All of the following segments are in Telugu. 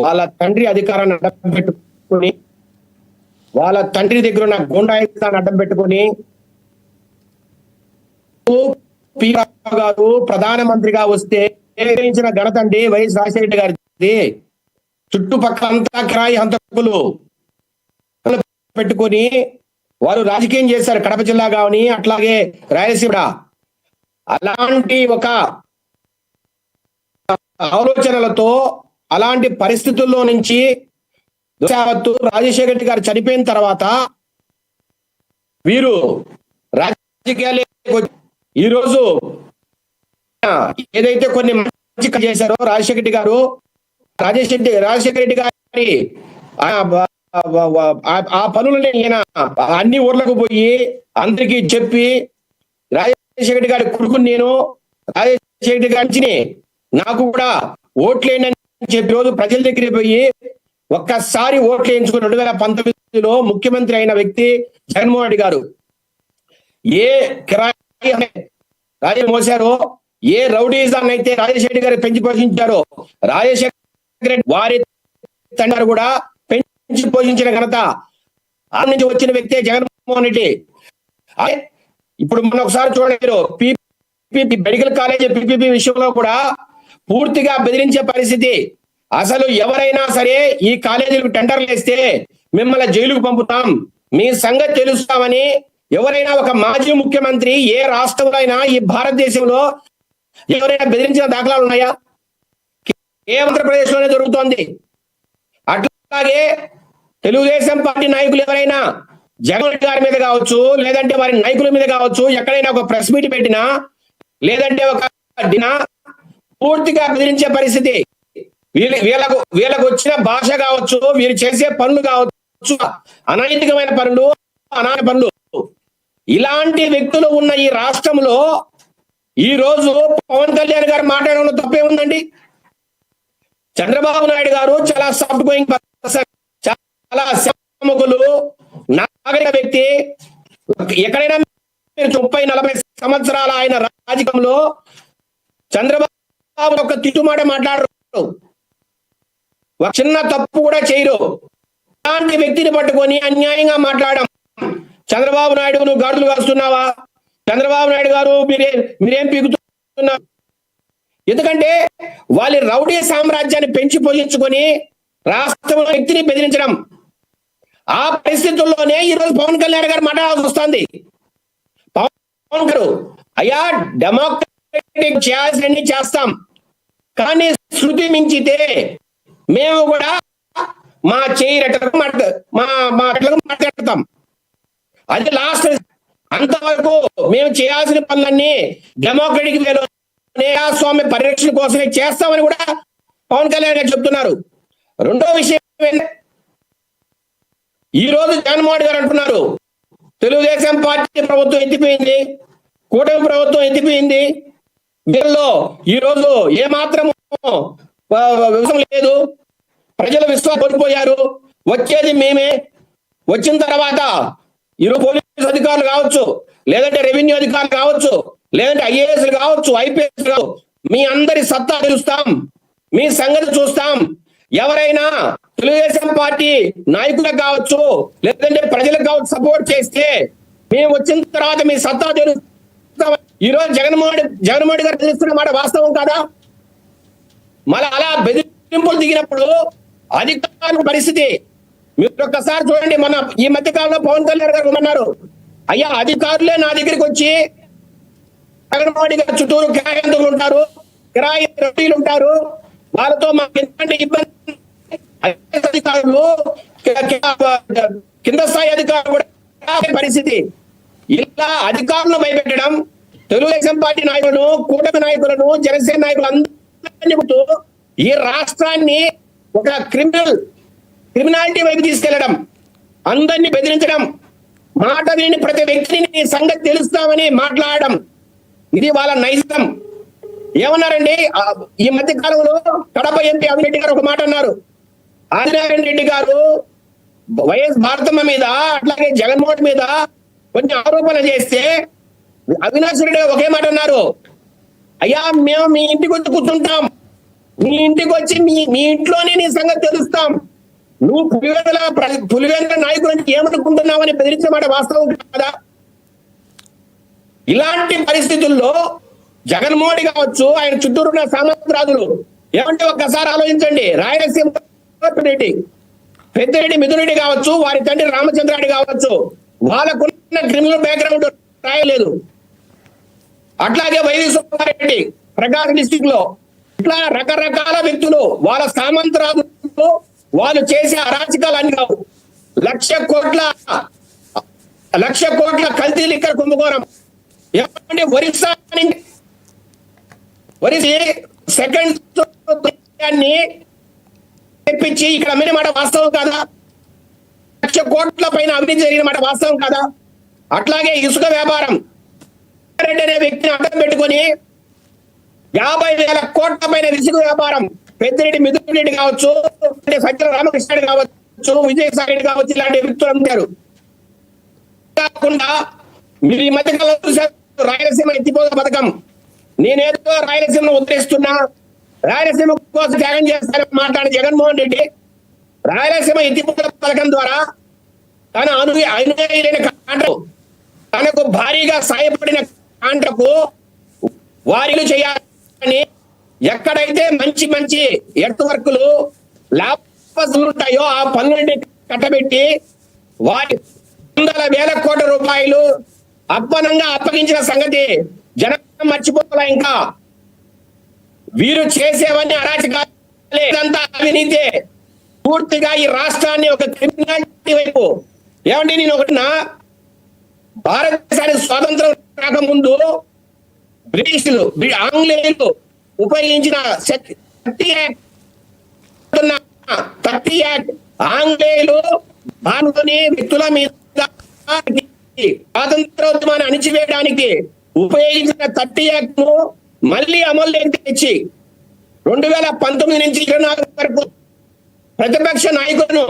వాళ్ళ తండ్రి అధికారాన్ని అడ్డం పెట్టుకుని, వాళ్ళ తండ్రి దగ్గర ఉన్న గుండాయితాన్ని అడ్డం పెట్టుకుని గారు ప్రధానమంత్రిగా వస్తే ఘనత అండి వైఎస్ రాజశేఖర గారిది. చుట్టుపక్కల అంతా కిరాయి హంతకులు పెట్టుకొని వారు రాజకీయం చేశారు. కడప జిల్లా కావని, అట్లాగే రాయలసీమ. అలాంటి ఒక ఆలోచనలతో, అలాంటి పరిస్థితుల్లో నుంచి రాజశేఖర రెడ్డి గారు చనిపోయిన తర్వాత వీరు రాజకీయాలు ఈరోజు ఏదైతే కొన్ని మంచి చేశారో రాజశేఖర రెడ్డి గారు, రాజశేఖర రెడ్డి గారి ఆ పనులని ఈయన అన్ని ఊర్లకు పోయి అందరికీ చెప్పి, రాజశేఖర రెడ్డి గారి కొడుకుని నేను, రాజశేఖర రెడ్డి గారి నాకు కూడా ఓట్లేండి అని చెప్పి రోజు ప్రజల దగ్గరికి పోయి ఒక్కసారి ఓట్లు వేయించుకుని 2019లో ముఖ్యమంత్రి అయిన వ్యక్తి జగన్మోహన్ రెడ్డి గారు. ఏ కిరాయి రాజు మోసారో, ఏ రౌడీజాన్ని అయితే రాజశేఖర రెడ్డి గారు పెంచి పోషించారో, రాజశేఖర రెడ్డి వారి తండ్రి కూడా పెంచి పోషించిన ఘనత ఆ నుంచి వచ్చిన వ్యక్తే జగన్మోహన్ రెడ్డి. ఇప్పుడు మనం ఒకసారి చూడండి, మెడికల్ కాలేజ్ పిపిపి విషయంలో కూడా పూర్తిగా బెదిరించే పరిస్థితి. అసలు ఎవరైనా సరే ఈ కాలేజీలకు టెండర్లు వేస్తే మిమ్మల్ని జైలుకు పంపుతాం, మీ సంగతి తెలుస్తామని ఎవరైనా ఒక మాజీ ముఖ్యమంత్రి ఏ రాష్ట్రంలో అయినా ఈ భారతదేశంలో ఎవరైనా బెదిరించిన దాఖలాలు ఉన్నాయా? ఆంధ్రప్రదేశ్ లోనే జరుగుతోంది. అట్లాగే తెలుగుదేశం పార్టీ నాయకులు ఎవరైనా జగన్ రెడ్డి గారి మీద కావచ్చు, లేదంటే వారి నాయకుల మీద కావచ్చు, ఎక్కడైనా ఒక ప్రెస్ మీట్ పెట్టినా, లేదంటే ఒక పూర్తిగా బెదిరించే పరిస్థితి. వీళ్ళకు వచ్చిన భాష కావచ్చు, వీరు చేసే పనులు కావచ్చు, అనైతికమైన పనులు, అనాథ పనులు, ఇలాంటి వ్యక్తులు ఉన్న ఈ రాష్ట్రంలో ఈ రోజు పవన్ కళ్యాణ్ గారు మాట్లాడడంలో తప్పే ఉందండి. చంద్రబాబు నాయుడు గారు చాలా సాఫ్ట్ గోయింగ్ పర్సన్, చాలా సేవకులు, నాగరిక వ్యక్తి. ఎక్కడైనా 30-40 సంవత్సరాల ఆయన రాజకీయంలో చంద్రబాబు ఒక తిట్టుమాట మాట్లాడరు, ఒక చిన్న తప్పు కూడా చేయరు. అలాంటి వ్యక్తిని పట్టుకొని అన్యాయంగా మాట్లాడడం. చంద్రబాబు నాయుడు నువ్వు గాడులు కాస్తున్నావా? చంద్రబాబు నాయుడు గారు మీరేం పీకుతున్నారు? ఎందుకంటే వాళ్ళ రౌడీ సామ్రాజ్యాన్ని పెంచి పోషించుకొని రాష్ట్రంలో వ్యక్తిని బెదిరించడం. ఆ పరిస్థితుల్లోనే ఈరోజు పవన్ కళ్యాణ్ గారు మాట్లాడాల్సి వస్తుంది. పవన్ గారు, అయ్యా డెమోక్రటిక్ చేయాల్సినన్ని చేస్తాం, కానీ శృతి మించితే మేము కూడా మా చేయిరటకు మాట్లాడతాం. అది లాస్ట్. అంతవరకు మేము చేయాల్సిన పనులన్నీ డెమోక్రటిక్ వేలో ప్రజాస్వామ్య పరిరక్షణ కోసమే చేస్తామని కూడా పవన్ కళ్యాణ్ గారు చెప్తున్నారు. రెండో విషయం, ఈ రోజు జగన్మోహన్ గారు అంటున్నారు తెలుగుదేశం పార్టీ ప్రభుత్వం ఎత్తిపోయింది, కూటమి ప్రభుత్వం ఎత్తిపోయింది, వీళ్ళలో ఈ రోజు ఏమాత్రము విషయం లేదు, ప్రజల విశ్వాసం కోల్పోయారు, వచ్చేది మేమే, వచ్చిన తర్వాత ఈరోజు పోలీసు అధికారులు కావచ్చు, లేదంటే రెవెన్యూ అధికారులు కావచ్చు, లేదంటే ఐఏఎస్ కావచ్చు, ఐపీఎస్ కావచ్చు, మీ అందరి సత్తా చూస్తాం, మీ సంగతి చూస్తాం. ఎవరైనా తెలుగుదేశం పార్టీ నాయకులకు కావచ్చు, లేదంటే ప్రజలకు కావచ్చు సపోర్ట్ చేస్తే మేము వచ్చిన తర్వాత మీ సత్తా తెలుస్తాం. ఈరోజు జగన్మోహన్ గారు తెలుస్తున్న మాట వాస్తవం కాదా? మళ్ళీ అలా బెదిరింపులు దిగినప్పుడు అధికారుల పరిస్థితి మీరు ఒక్కసారి చూడండి. మన ఈ మధ్య కాలంలో పవన్ కళ్యాణ్ గారు ఉన్నారు, అయ్యా అధికారులే నా దగ్గరికి వచ్చి జగన్మోహన్ గారు చుట్టూరు కిరాయిందులు ఉంటారు, కిరాయి రౌడీలు ఉంటారు, వాళ్ళతో మాకు ఎంతంటే ఇబ్బంది. అధికారులు కింద స్థాయి అధికారులు కూడా పరిస్థితి. ఇలా అధికారులను భయపెట్టడం, తెలుగుదేశం పార్టీ నాయకులను, కూటమి నాయకులను, జనసేన నాయకులు అందరినీ ఈ రాష్ట్రాన్ని ఒక క్రిమినాలిటీ వైపు తీసుకెళ్లడం, అందరినీ బెదిరించడం, మాట విని ప్రతి వ్యక్తిని సంగతి తెలుస్తామని మాట్లాడడం, ఇది వాళ్ళ నైజం. ఏమన్నారండి ఈ మధ్య కాలంలో కడప ఎంపీ అవిరెడ్డి గారు ఒక మాట అన్నారు. ఆదినారాయణ రెడ్డి గారు వైఎస్ భారతమ్మ మీద, అట్లాగే జగన్మోహన్ మీద కొన్ని ఆరోపణలు చేస్తే అవినాష్ రెడ్డి ఒకే మాట అన్నారు, అయ్యా మేము మీ ఇంటికి వచ్చి కూర్చుంటాం, నీ ఇంటికి వచ్చి మీ ఇంట్లోనే నీ సంగతి తెలుస్తాం. నువ్వు పులివెందుల నాయకులు అంటే ఏమనుకుంటున్నావని బెదిరించిన మాట వాస్తవం కాదా? ఇలాంటి పరిస్థితుల్లో జగన్మోహన్ కావచ్చు, ఆయన చుట్టూరు ఉన్న సామంతరాజులు ఏమంటే ఒక్కసారి ఆలోచించండి. రాయలసీమ రెడ్డి, పెద్దిరెడ్డి మిథునరెడ్డి కావచ్చు, వారి తండ్రి రామచంద్రారెడ్డి కావచ్చు, వాళ్ళకున్న క్రిమినల్ బ్యాక్గ్రౌండ్ రాయలేదు. అట్లాగే వైవి సుబ్బారెడ్డి ప్రకాశం డిస్టిక్ లో, ఇట్లా రకరకాల వ్యక్తులు వాళ్ళ సామంతరాజులు వాళ్ళు చేసే అరాచకాలు అన్ని కావు. 1,00,00,000 కోట్ల కల్తీ లిక్కర్ కుంభకోణం. ఏమంటే ఒరిస్సా సెకండ్ తెప్పించి ఇక్కడ అమ్మిన మాట వాస్తవం కాదా? 1,00,00,000 కోట్ల పైన అవినీతి జరిగిన మాట వాస్తవం కాదా? అట్లాగే ఇసుక వ్యాపారం, రెడ్డి అనే వ్యక్తిని అడ్డం పెట్టుకొని 50,000 కోట్ల పైన ఇసుక వ్యాపారం, పెద్దిరెడ్డి మిథునరెడ్డి కావచ్చు, సజ్జల రామకృష్ణారెడ్డి కావచ్చు, విజయసాయి రెడ్డి కావచ్చు, ఇలాంటి వ్యక్తులు అమ్మారు. కాకుండా మీరు ఈ మధ్య కాలంలో చూశారు రాయలసీమ ఎత్తిపోత పథకం. నేనేదో రాయలసీమను ఉద్ధరిస్తున్నా, రాయలసీమ కోసం త్యాగం చేస్తానని మాట్లాడిన జగన్మోహన్ రెడ్డి రాయలసీమ ఎత్తిపోత పథకం ద్వారా తన అనుయాయులైన కాంట్రాక్టు, తనకు భారీగా సాయపడిన కాంట్రాక్టు వారిలు చేయాలని, ఎక్కడైతే మంచి మంచి ఎర్త్ వర్కులు ల్యాబ్స్ ఉంటాయో ఆ పనులని కట్టబెట్టి వారి 100,000 కోట్ల రూపాయలు అప్పనంగా అప్పగించిన సంగతి జనం మర్చిపోవాలా? ఇంకా వీరు చేసేవన్నీ అరాచకాలే, ఇదంతా అవినీతి. పూర్తిగా ఈ రాష్ట్రాన్ని ఒక క్రిమినాలిటీ వైపు. ఏమండి, నేను ఒకటినా, భారతదేశానికి స్వాతంత్రం రాకముందు బ్రిటిషులు ఆంగ్లేయులు ఉపయోగించిన 30 యాక్ట్ ఆంగ్లేయులు భారతని వ్యక్తుల మీద స్వాతంత్రోద్యమాన్ని అణిచివేయడానికి ఉపయోగించిన 30 యాక్ట్ ను మళ్ళీ అమల్లోకి తెచ్చి 2019 నుంచి 24 వరకు ప్రతిపక్ష నాయకులను,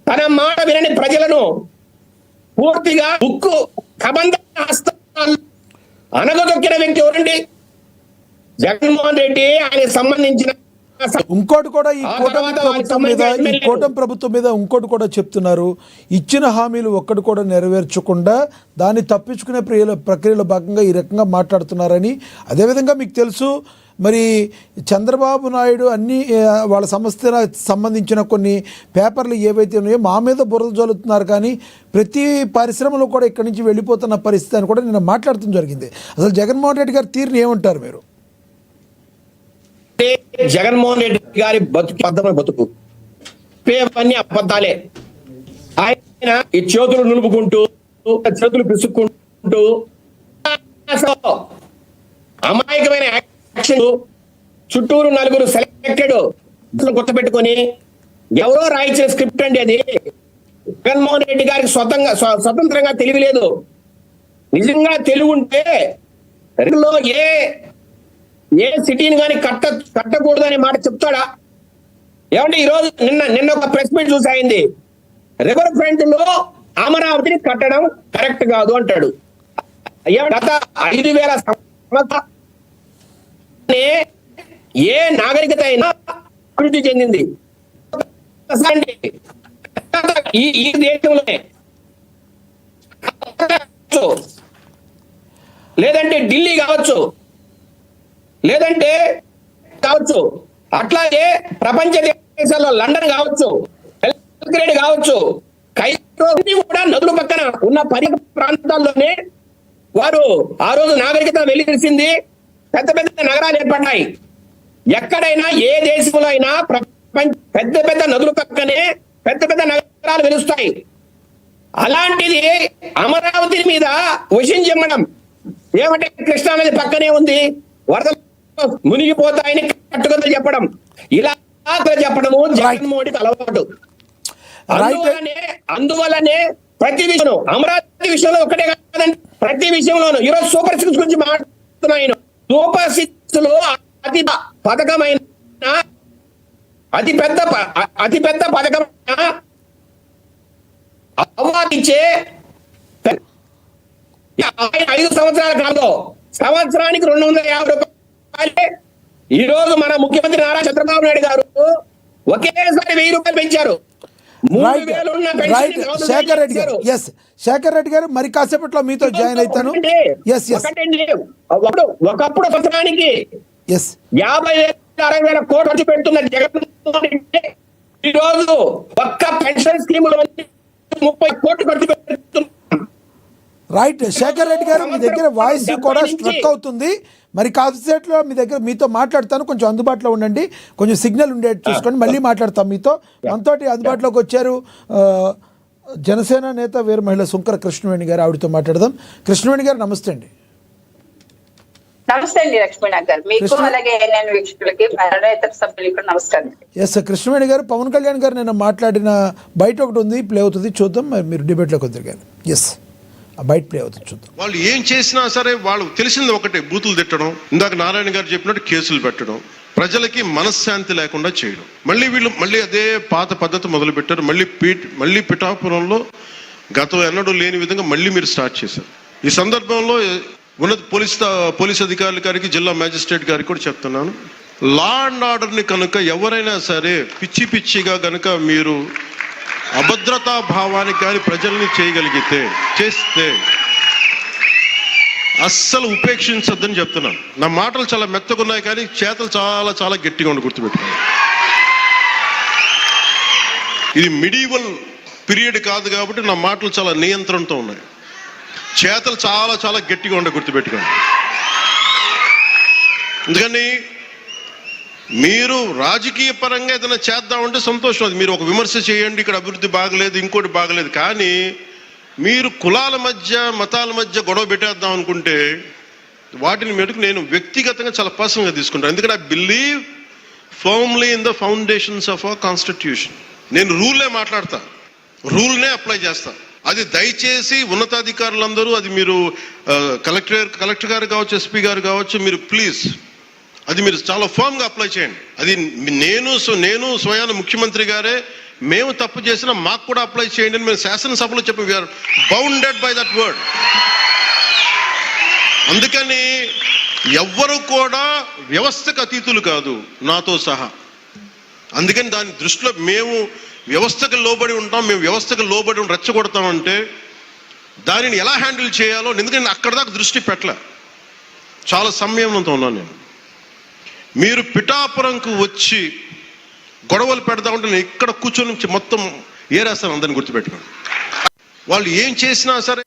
తన మాట వినని ప్రజలను పూర్తిగా ఉక్కు కబంధ హస్తాలు అనగదొక్కిన వ్యక్తి ఎవరండి? జగన్మోహన్ రెడ్డి. ఆయన సంబంధించిన ఇంకోటి కూడా ఈ కూటమి ప్రభుత్వం మీద ఇంకోటి కూడా చెప్తున్నారు. ఇచ్చిన హామీలు ఒక్కటి కూడా నెరవేర్చకుండా దాన్ని తప్పించుకునే ప్రక్రియలో భాగంగా ఈ రకంగా మాట్లాడుతున్నారని. అదేవిధంగా మీకు తెలుసు, మరి చంద్రబాబు నాయుడు అన్ని వాళ్ళ సంస్థలకు సంబంధించిన కొన్ని పేపర్లు ఏవైతే ఉన్నాయో మా మీద బురద జల్లుతున్నారు, కానీ ప్రతి పరిశ్రమలో కూడా ఇక్కడి నుంచి వెళ్ళిపోతున్న పరిస్థితి అని కూడా నేను మాట్లాడటం జరిగింది. అసలు జగన్మోహన్ రెడ్డి గారి తీరుని ఏమంటారు మీరు? జగన్మోహన్ రెడ్డి గారి బతుకు అన్ని అబద్ధాలే. ఆయన ఈ చేతులు నులుపుకుంటూ, చేతులు పిసుక్కుంటూ, అమాయకమైన యాక్షన్, చుట్టూరు 4 సెలెక్టెడ్ గుర్తుపెట్టుకొని ఎవరో రాయించిన స్క్రిప్ట్ అండి అది. జగన్మోహన్ రెడ్డి గారికి స్వతంత్రంగా తెలివి లేదు. నిజంగా తెలివి ఉంటే ఏ సిటీని కానీ కట్టకూడదు అనే మాట చెప్తాడా? ఏమంటే ఈరోజు నిన్న ఒక ప్రెస్ మీట్ చూసాయింది. రివర్ ఫ్రంట్ లో అమరావతిని కట్టడం కరెక్ట్ కాదు అంటాడు. గత 5,000 సంవత్సరాలు ఏ నాగరికత అయినా అభివృద్ధి చెందింది ఈ దేశంలోనే, లేదంటే ఢిల్లీ కావచ్చు, లేదంటే కావచ్చు, అట్లాగే ప్రపంచ దేశాల్లో లండన్ కావచ్చు, బెల్గ్రేడ్ కావచ్చు, కైరో కూడా నదుల పక్కన ఉన్న ప్రాంతాల్లోనే వారు ఆ రోజు నాగరికత వెలిసింది. పెద్ద పెద్ద నగరాలు ఏర్పడ్డాయి. ఎక్కడైనా ఏ దేశంలో అయినా పెద్ద పెద్ద నదుల పక్కనే పెద్ద పెద్ద నగరాలు వెలుస్తాయి. అలాంటిది అమరావతి మీద విషయం చెప్పడం ఏమంటే, కృష్ణానది పక్కనే ఉంది, వరదలు మునిగిపోతాయని కట్టుకథలు చెప్పడం, ఇలా చెప్పడము జగన్మోహన్కి అలవాటు. అందువల్లనే ప్రతి విషయంలో, అమరావతి విషయంలో ఒకటే కాదండి, ప్రతి విషయంలోనూ ఈరోజు సూపర్ 6 గురించి మాట్లాడుతున్నాను. సూపర్ 6 లో పథకమైన అతిపెద్ద పథకమైన అవార్డిచ్చే 5 సంవత్సరాల కాలంలో సంవత్సరానికి 250 రూపాయలే ఈ రోజు మన ముఖ్యమంత్రి నారా చంద్రబాబు నాయుడు గారు ఒకేసారి 1000 రూపాయలు పెంచారు. 3000 ఉన్న పెన్షన్ రైట్ శేఖర్ రెడ్డి గారు, ఎస్ శేఖర్ రెడ్డి గారు, మరి కాసేపట్లో మీతో జాయిన్ అవుతాను. ఎస్ ఎస్ ఒకటండి, ఒకప్పుడు సంవత్సరానికి ఎస్ 50,000 60,000 కోట్లు ఖర్చు పెడుతున్న జగన్మోహన్ రెడ్డి ఈ రోజు ఒక్క పెన్షన్ స్కీమ్ 30 కోట్లు ఖర్చు పెడుతున్నారు. రైట్ శేఖర్ రెడ్డి గారు, మీ దగ్గర వాయిస్ కూడా స్ట్రక్ అవుతుంది. మరి కాసేట్లో మీ దగ్గర మీతో మాట్లాడతాను, కొంచెం అందుబాటులో ఉండండి, కొంచెం సిగ్నల్ ఉండేది చూసుకోండి, మళ్ళీ మాట్లాడతాం మీతో. మనతోటి అందుబాటులోకి వచ్చారు జనసేన నేత వీర మహిళ సుంకర కృష్ణవేణి గారు, ఆవిడతో మాట్లాడదాం. కృష్ణవేణి గారు నమస్తే అండి. నమస్తే అండి లక్ష్మీనాథ్ గారు, మీకు అలాగే ఏఎన్ఎన్ వీక్షకులకి ఇతర సభ్యులకు నమస్కారం. ఎస్ కృష్ణవేణి గారు, పవన్ కళ్యాణ్ గారు నేను మాట్లాడిన బయట ఒకటి ఉంది, ప్లే అవుతుంది చూద్దాం, మరి మీరు డిబేట్లోకి వద్దరు కానీ. ఎస్ ఆ బయట ప్లే అవుతుంది చూద్దాం. వాళ్ళు ఏం చేసినా సరే వాళ్ళు తెలిసింది ఒకటే, బూతులు తిట్టడం, ఇందాక నారాయణ గారు చెప్పినట్టు కేసులు పెట్టడం, ప్రజలకి మనశ్శాంతి లేకుండా చేయడం. మళ్ళీ అదే పాత పద్ధతి మొదలు పెట్టారు. మళ్ళీ పిఠాపురంలో గతం ఎన్నడూ లేని విధంగా మళ్ళీ మీరు స్టార్ట్ చేశారు. ఈ సందర్భంలో ఉన్నత పోలీస్ అధికారుల గారికి, జిల్లా మ్యాజిస్ట్రేట్ గారికి కూడా చెప్తున్నాను, లా అండ్ ఆర్డర్ని కనుక ఎవరైనా సరే పిచ్చిగా కనుక మీరు అభద్రతా భావానికి కానీ ప్రజల్ని చేస్తే అస్సలు ఉపేక్షించొద్దని చెప్తున్నాను. నా మాటలు చాలా మెత్తగున్నాయి కానీ చేతలు చాలా చాలా గట్టిగా ఉండి గుర్తుపెట్టుకోండి. ఇది మిడీవల్ పీరియడ్ కాదు కాబట్టి నా మాటలు చాలా నియంత్రణతో ఉన్నాయి. చేతలు చాలా చాలా గట్టిగా ఉండే గుర్తుపెట్టుకోండి. ఎందుకని మీరు రాజకీయ పరంగా ఏదైనా చేద్దామంటే సంతోషం, అది మీరు ఒక విమర్శ చేయండి, ఇక్కడ అభివృద్ధి బాగలేదు ఇంకోటి బాగలేదు, కానీ మీరు కులాల మధ్య మతాల మధ్య గొడవ పెట్టేద్దాం అనుకుంటే వాటిని మెటుకు నేను వ్యక్తిగతంగా చాలా పర్సనల్గా తీసుకుంటాను. ఎందుకంటే I believe firmly in the foundations of our constitution. నేను రూల్నే మాట్లాడతా, రూల్నే అప్లై చేస్తా. అది దయచేసి ఉన్నతాధికారులందరూ, అది మీరు కలెక్టర్ గారు కావచ్చు, ఎస్పీ గారు కావచ్చు, మీరు ప్లీజ్ అది మీరు చాలా ఫర్మ్గా అప్లై చేయండి. అది నేను స్వయాన ముఖ్యమంత్రి గారే మేము తప్పు చేసినా మాకు కూడా అప్లై చేయండి అని మేము శాసనసభలో చెప్పి we are bounded by that word. అందుకని ఎవ్వరు కూడా వ్యవస్థకు అతీతులు కాదు, నాతో సహా. అందుకని దాని దృష్టిలో మేము వ్యవస్థకు లోబడి ఉంటాం, మేము వ్యవస్థకు లోబడి రెచ్చగొడతామంటే దానిని ఎలా హ్యాండిల్ చేయాలో, ఎందుకంటే అక్కడ దాకా దృష్టి పెట్టలే, చాలా సంయమనంతో ఉన్నాను నేను. మీరు పిఠాపురంకు వచ్చి గొడవలు పెడదామంటే నేను ఇక్కడ కూర్చొని మొత్తం ఏరేస్తాను, అందరిని గుర్తుపెట్టుకోండి. వాళ్ళు ఏం చేసినా సరే